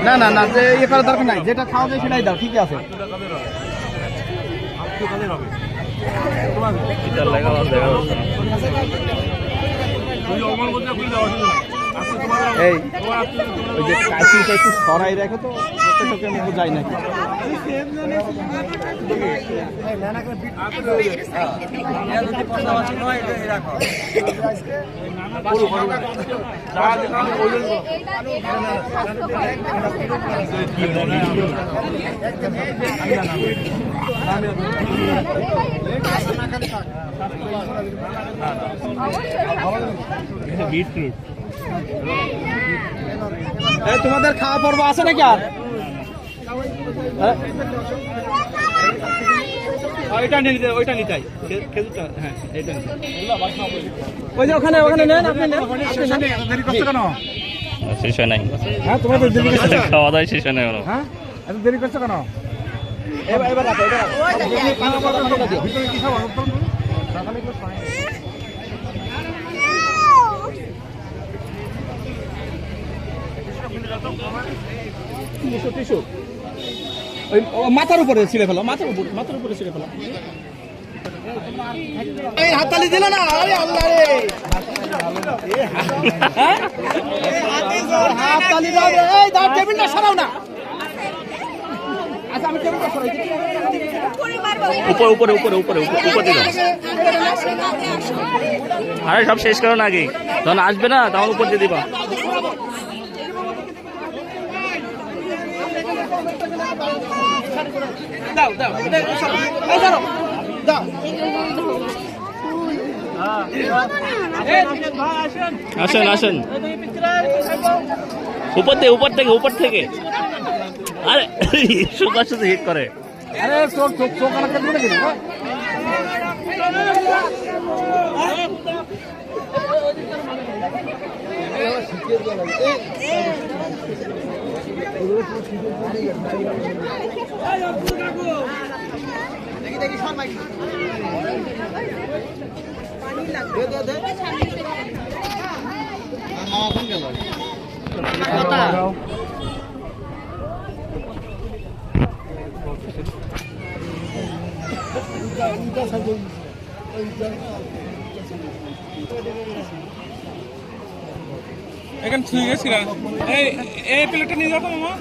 না না না, যে ইয়ে করার দরকার নাই, যেটা খাওয়া যায় সেটাই দাও, ঠিক আছে। এই ওই যে কাশিটা একটু সরাই রাখো তো, তোকে আমি বোঝাই নাকি। বিটরুট তোমাদের খাওয়া পর্ব আছে নাকি আর? ওইটা নিতে, ওইটা নিতাই খেজুরটা, হ্যাঁ এটা ওই যে ওখানে ওখানে নেন আপনি নেন। দেরি করছো কেন? শেষ হয় নাই। হ্যাঁ তোমাদের দেরি করছো, খাওয়া দাওয়া শেষ হয় নাই কেন? হ্যাঁ এত দেরি করছো কেন? এবার এবার রাখো, এটা ভিতরে কি খাবো সকালে একটু টিস্যু ওই মাথার উপরে ছিঁড়ে ফেলো, মাথার উপরে ছিঁড়ে ফেলো। এই হাততালি দিল না, আরে আল্লাহ রে, হাততালি দাও, এই দাও, টেবিলটা সরাও না। আচ্ছা আমি টেবিলটা সরাই দিচ্ছি। উপরে উপরে উপরে উপরে উপরে দিলাম। আরে সব শেষ করো না আগে, যখন আসবে না তখন উপর দিয়ে দিবা। দাও দাও দাও। আসেন আসেন, উপর থেকে আরে সুপার সাথে হিট করে। আরে চোখ চোখ চোখ আনা কেন নাকি? দেখি সব মাইক দে দে দে। এখন গেল কথা এখানে ছুঁয়ে গেছিলাম। এই প্লেটটা নিয়ে যাও তো মামা।